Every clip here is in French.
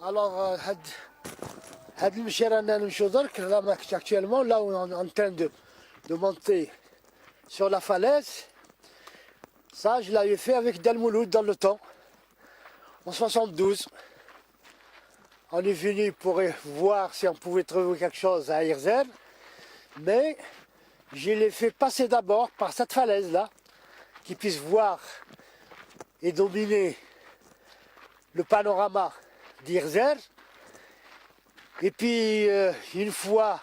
Alors, actuellement, là où on est en train de monter sur la falaise, ça je l'avais fait avec Del Mouloud dans le temps, en 72. On est venu pour voir si on pouvait trouver quelque chose à Irzer, mais je l'ai fait passer d'abord par cette falaise-là, qui puisse voir et dominer le panorama d'Irzer. Et puis, une fois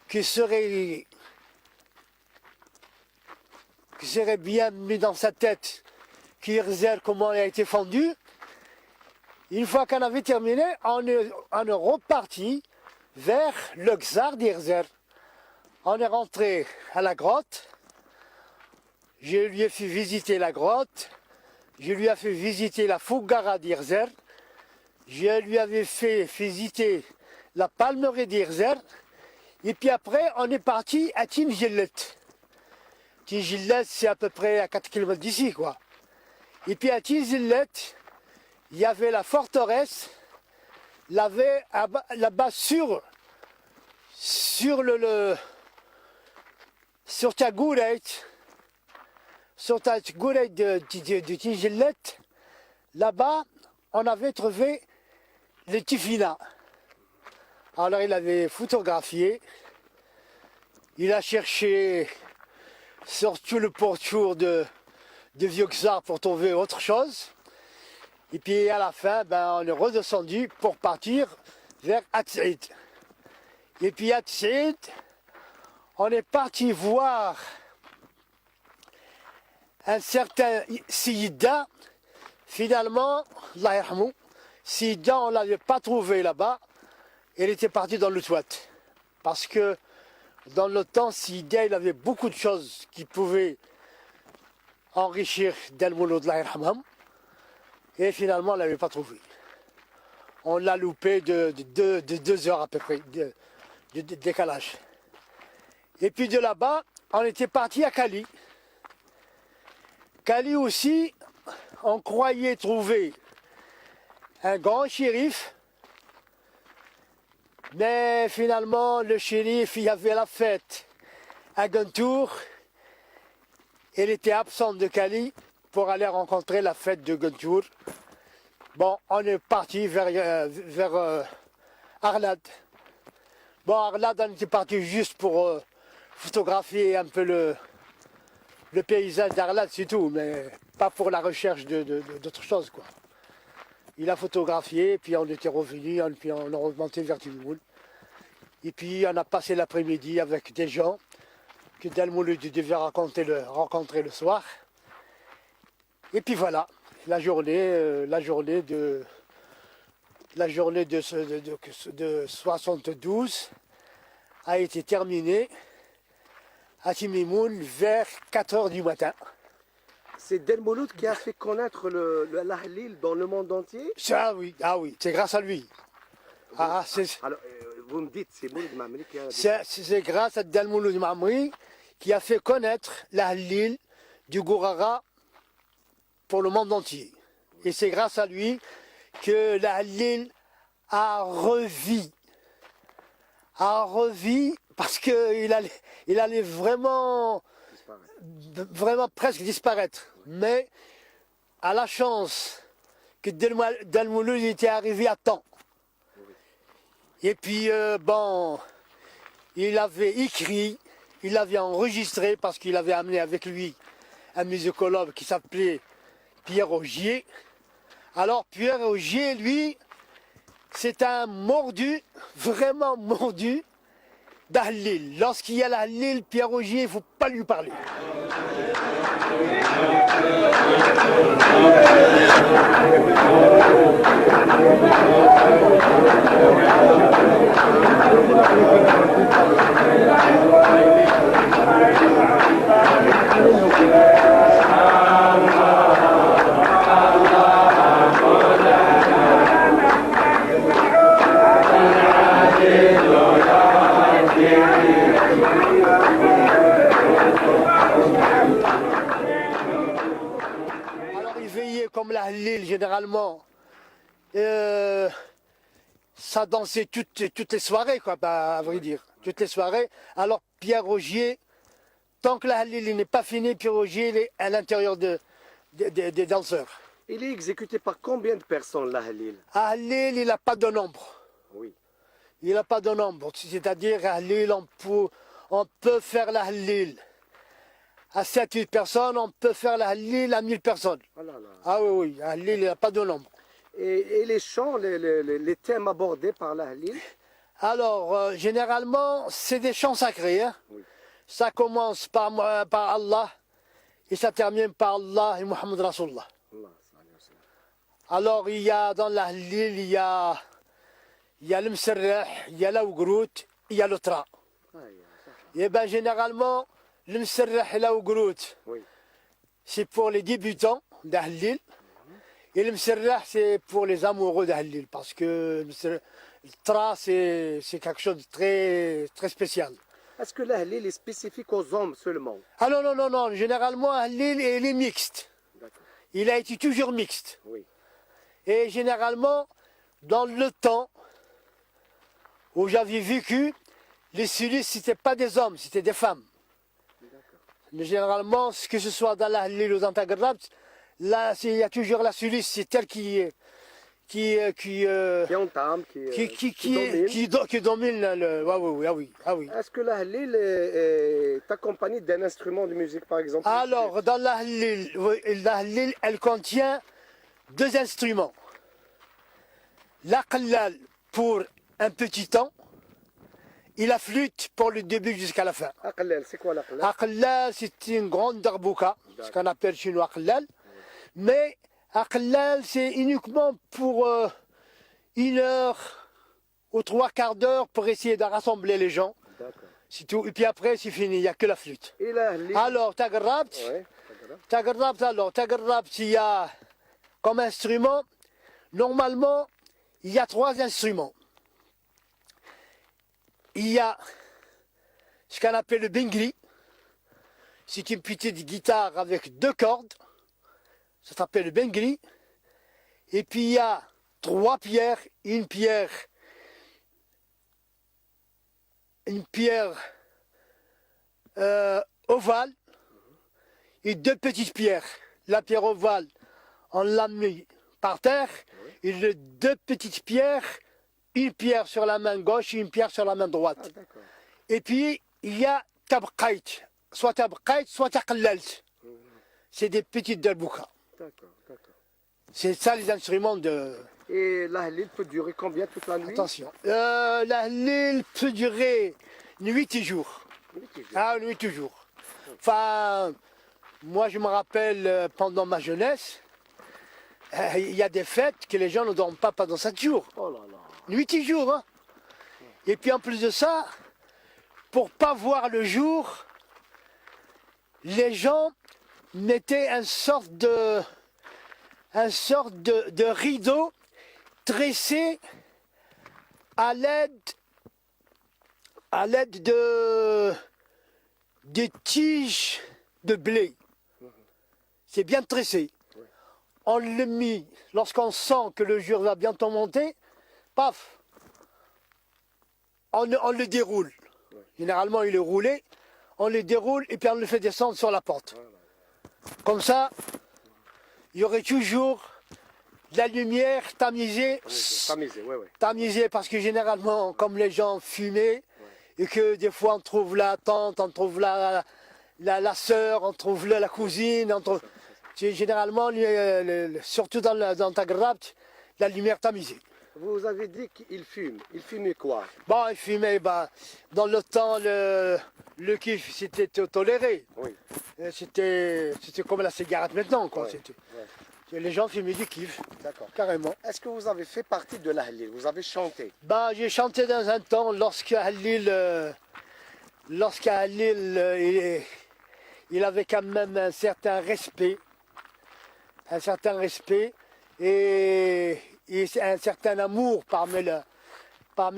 que serait bien mis dans sa tête qu'Irzer, comment il a été fendu, une fois qu'on avait terminé, on est reparti vers le Czar d'Irzer. On est rentré à la grotte, je lui ai fait visiter la grotte, je lui ai fait visiter la Fougara d'Irzer, je lui avais fait visiter la palmeraie d'Irzer, et puis après on est parti à Tinjillet. Tinjillet, c'est à peu près à 4 km d'ici, quoi. Et puis à Tinjillet, il y avait la forteresse, là-bas sur ta gourette, de Tinjillet, là-bas, on avait trouvé les Tifina. Alors il avait photographié, il a cherché sur tout le pourtour de Vieux Czar pour trouver autre chose. Et puis à la fin, on est redescendu pour partir vers Atsaïd. Et puis à Atsaïd, on est parti voir un certain Siyida. Finalement, Allah yarhamou, Siyida, on ne l'avait pas trouvé là-bas. Il était parti dans le toit. Parce que dans le temps, Siyida, il avait beaucoup de choses qui pouvaient enrichir Del Mouloud, Allah yarhamou. Et finalement, on ne l'avait pas trouvé. On l'a loupé de 2 heures à peu près de décalage. Et puis de là-bas, on était parti à Cali. Cali aussi, on croyait trouver un grand shérif. Mais finalement, le shérif, il y avait la fête à Guntur. Il était absent de Cali pour aller rencontrer la fête de Guntur. Bon, on est parti vers Arlad. Bon, Arlad, on était parti juste pour photographier un peu le paysage d'Arlad, c'est tout, mais pas pour la recherche d'autres choses, quoi. Il a photographié, puis on était revenu, puis on est remonté vers Timoul. Et puis on a passé l'après-midi avec des gens que Del Mouloud devait rencontrer le soir. Et puis voilà, la journée de 72 a été terminée à Timimoun vers 4 heures du matin. C'est Del Mouloud qui a fait connaître l'Ahlil dans le monde entier? Ah oui, c'est grâce à lui. Alors, vous me dites, c'est Mouloud Mamri qui a... C'est grâce à Del Mouloud Mamri qui a fait connaître l'Ahlil du Gourara pour le monde entier. Et c'est grâce à lui que l'Ahlil a revu parce qu'il allait vraiment presque disparaître. Mais à la chance que Del Mouloud était arrivé à temps. Et puis il avait écrit, il avait enregistré parce qu'il avait amené avec lui un musicologue qui s'appelait Pierre Augier. Alors Pierre Augier, lui, c'est un mordu, vraiment mordu, d'Ahlil. Lorsqu'il y a l'Ahlil, Pierre Augier, il ne faut pas lui parler. euh, ça dansait toutes les soirées, quoi, bah, à vrai dire. Toutes les soirées. Alors Pierre Rogier, tant que la Halil n'est pas fini, Pierre Rogier il est à l'intérieur des danseurs. Il est exécuté par combien de personnes, la Halil? Halil, il n'a pas de nombre. Oui. Il n'a pas de nombre. C'est-à-dire, Halil, on peut faire la Halil à 7-8 personnes, on peut faire la Halil à 1000 personnes. Oh là là. Ah oui, oui, Halil, il n'a pas de nombre. Et les chants, les thèmes abordés par la Halil? Alors, généralement, c'est des chants sacrés. Hein. Oui. Ça commence par Allah et ça termine par Allah et Muhammad Rasulullah. Allah. Alors, il y a dans la Halil, il y a le Mserrah, il y a la Ougrout, il y a le Tra. Et bien, généralement, le Mserrah et la Ougrout, Oui. c'est pour les débutants d'Ahlil. Et le Mserrah, c'est pour les amoureux d'Ahlil. Parce que le Tra, c'est quelque chose de très, très spécial. Est-ce que la Halil est spécifique aux hommes seulement? Ah non, non, non, non. Généralement, Ahlil, il est mixte. D'accord. Il a été toujours mixte. Oui. Et généralement, dans le temps où j'avais vécu, les sulistes, ce n'étaient pas des hommes, c'était des femmes. Mais généralement, que ce soit dans la Halil ou dans Tagarrab, là, il y a toujours la suliste, c'est elle qui Entame, qui domine le. Ah oui, ah oui, ah oui. Est-ce que la Halil est accompagnée d'un instrument de musique, par exemple? Alors, dans la Halil, elle contient 2 instruments. La qallal pour un petit temps et la flûte pour le début jusqu'à la fin. Aqlal, c'est quoi l'aqlal? Aqlal, c'est une grande darbouka, ce qu'on appelle chez nous Aqlal. Mais Aqlal, c'est uniquement pour 1 heure ou 3/4 d'heure pour essayer de rassembler les gens. D'accord. C'est tout. Et puis après, c'est fini, il n'y a que la flûte. Et la Halil? Alors, Tagarrabt, Ouais. Tagarrabt, il y a comme instrument, normalement, il y a 3 instruments. Il y a ce qu'on appelle le bengri. C'est une petite guitare avec 2 cordes. Ça s'appelle le bengri. Et puis il y a 3 pierres. Une pierre ovale et 2 petites pierres. La pierre ovale, on l'a mis par terre. Et les 2 petites pierres, une pierre sur la main gauche et une pierre sur la main droite. Ah, d'accord. Et puis, il y a tabqait, soit taqallalt. C'est des petites darbouka. D'accord, d'accord. C'est ça les instruments de... Et la Halil peut durer combien toute la nuit? Attention. La Halil peut durer 8 jours. Oui, toujours. Ah, 8 jours. Enfin, moi je me rappelle pendant ma jeunesse, il y a des fêtes que les gens ne dorment pas pendant 7 jours. Oh là là. 8 jours, hein. Et puis en plus de ça, pour pas voir le jour, les gens mettaient une sorte de rideau tressé à l'aide de tiges de blé. C'est bien tressé. On le mit, lorsqu'on sent que le jour va bientôt monter, paf, on le déroule. Généralement, il est roulé, on le déroule et puis on le fait descendre sur la porte. Comme ça, il y aurait toujours de la lumière tamisée. Tamisé, ouais, ouais. Tamisée parce que généralement, comme les gens fumaient, et que des fois on trouve la tante, on trouve la sœur, on trouve la cousine, généralement, surtout dans Tagarrab, la lumière tamisée. Vous avez dit qu'il fume. Il fumait quoi? Bon, il fumait, dans le temps, le kiff, c'était toléré. Oui. C'était comme la cigarette maintenant, quoi. Ouais, Les gens fumaient du kiff, D'accord. carrément. Est-ce que vous avez fait partie de la Halil? Vous avez chanté? J'ai chanté dans un temps, lorsqu'Halil, il avait quand même un certain respect et un certain amour parmi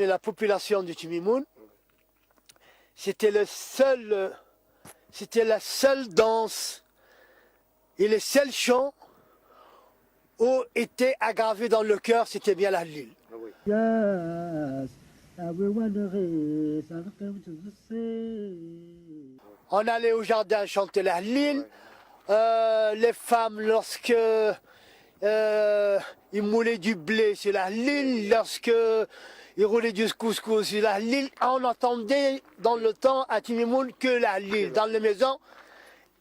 la population du Timimoun. C'était la seule danse et le seul chant où était aggravé dans le cœur, c'était bien la Halil. Ah oui. On allait au jardin chanter la Halil. Les femmes, lorsque ils moulaient du blé, c'est la Halil. Lorsque ils roulaient du couscous, c'est la Halil. On entendait dans le temps à Timimoun que la Halil, dans les maisons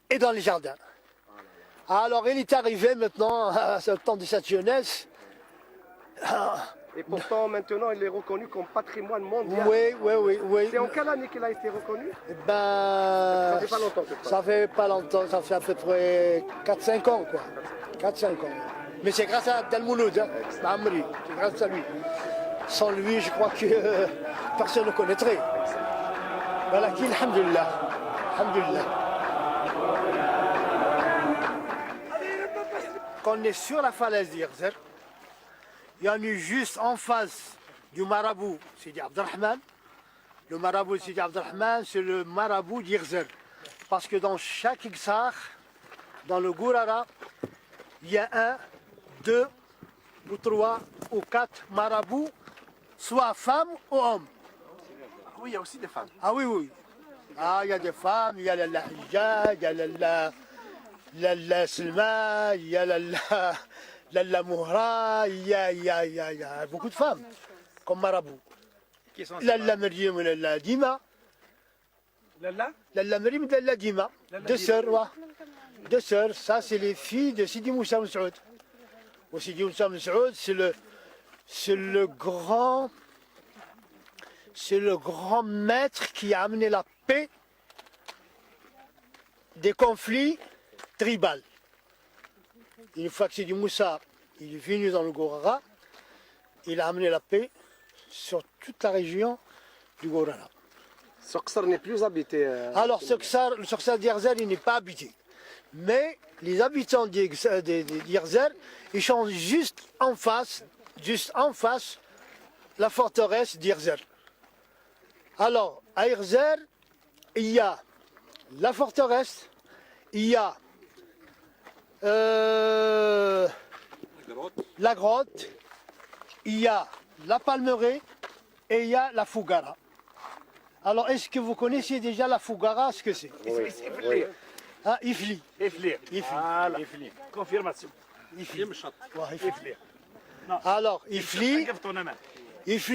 et dans les jardins. Alors il est arrivé maintenant, à ce temps de cette jeunesse. Et pourtant, maintenant, il est reconnu comme patrimoine mondial. Oui. C'est en quelle année qu'il a été reconnu? Ben, Ça fait pas longtemps, je crois. ça fait pas longtemps, ça fait à peu près 4-5 ans, quoi. 4-5 ans. Mais c'est grâce à Abdel Mouloud, hein, Amri, c'est grâce à lui. Sans lui, je crois que personne ne connaîtrait. Voilà, qui, alhamdulillah. Alhamdulillah. Quand on est sur la falaise d'Irzer, il y en a eu juste en face du marabout Sidi Abdelrahman. Le marabout Sidi Abdelrahman, c'est le marabout d'Irzer. Parce que dans chaque Ixar, dans le Gourara, il y a 1, 2 ou 3 ou 4 marabouts, soit femmes ou hommes. Oui, il y a aussi des femmes. Ah oui. Ah, il y a des femmes, il y a la Lahija, il y a la Selma, il y a la Mohra, il y a beaucoup de femmes comme marabout. La Maryam et la Dima. La Maryam et la Dima. Deux sœurs, ouais. Deux sœurs, ça c'est les filles de Sidi Moussa Messaoud. Sidi Moussa Messaoud, c'est le grand maître qui a amené la paix des conflits tribaux. Une fois que Sidi Moussa il est venu dans le Gourara, il a amené la paix sur toute la région du Gourara. Soksar n'est plus habité. Alors, le Soksar d'Irzer, il n'est pas habité. Mais les habitants d'Irzer, ils sont juste en face, la forteresse d'Irzer. Alors, à Irzer, il y a la forteresse, il y a la grotte, il y a la palmeraie et il y a la Fougara. Alors, est-ce que vous connaissez déjà la Fougara, ce que c'est? Oui. Ah, Ifli. Voilà. Confirmation. Alors, Ifli,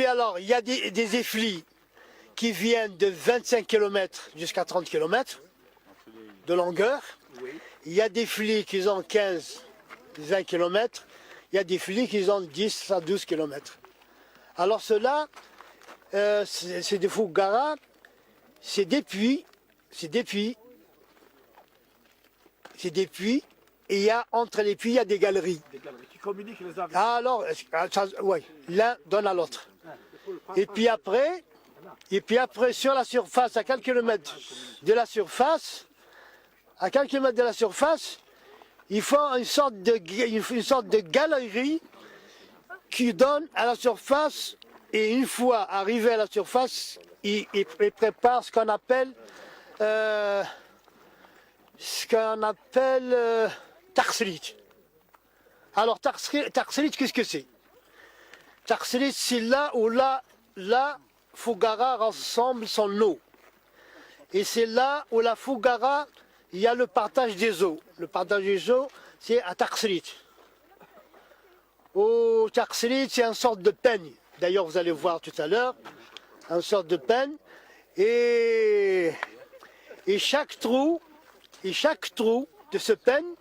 alors, il y a des Iflis qui viennent de 25 km jusqu'à 30 km de longueur. Il y a des Iflis qui ont 15-20 km. Il y a des Iflis qui ont 10 à 12 km. Alors, ceux-là, c'est des Fougara, c'est des puits, et il y a entre les puits, il y a des galeries. Des galeries qui communiquent les avions. Alors, oui, l'un donne à l'autre. Et puis après, sur la surface, à quelques kilomètres de la surface, il faut une sorte de galerie qui donne à la surface. Et une fois arrivé à la surface, il prépare ce qu'on appelle tarsrit. Alors tarsrit, qu'est-ce que c'est? Tarsrit, c'est là où la Fougara rassemble son eau. Et c'est là où la Fougara, il y a le partage des eaux. Le partage des eaux, c'est à tarsrit. Au tarsrit, c'est une sorte de peigne. D'ailleurs, vous allez voir tout à l'heure, une sorte de peigne. Et chaque trou de ce peigne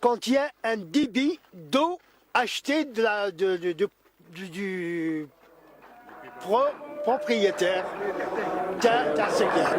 contient un débit d'eau acheté du propriétaire d'un secteur.